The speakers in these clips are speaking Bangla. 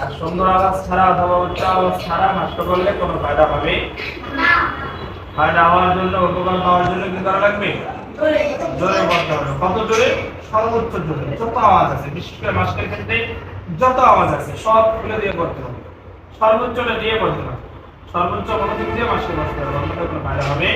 আর সুন্দর আওয়াজ ছাড়া অথবা উচ্চ আওয়াজ ছাড়া নষ্ট করলে কোনো ফায়দা হবে না। ফায়দা হওয়ার জন্য, উপকার পাওয়ার জন্য কি করা লাগবে? জোরে বলতে হবে। কত জোরে? সর্বোচ্চ জোরে। যত আওয়াজ আছে, বিশেষ করে মাস্কের ক্ষেত্রে যত আওয়াজ আছে সবগুলো দিয়ে করতে হবে। সর্বোচ্চটা দিয়ে করতে হবে। সর্বোচ্চ মনোযোগ দিয়ে মাস্কে বসতে হবে, অন্যথায় কোনো ফায়দা হবে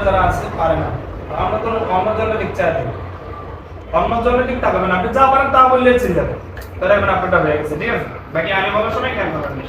যারা আছে পারে না। আমরা তো অন্য জন্য লিখতে চাই, অন্য জন্য লিখতে হবে না। আপনি যা পারেন তা বললেই চলে যাবে। তাহলে এখন আপনারটা হয়ে গেছে, ঠিক আছে? বাকি আমি বলার সময় খেয়াল করবেন।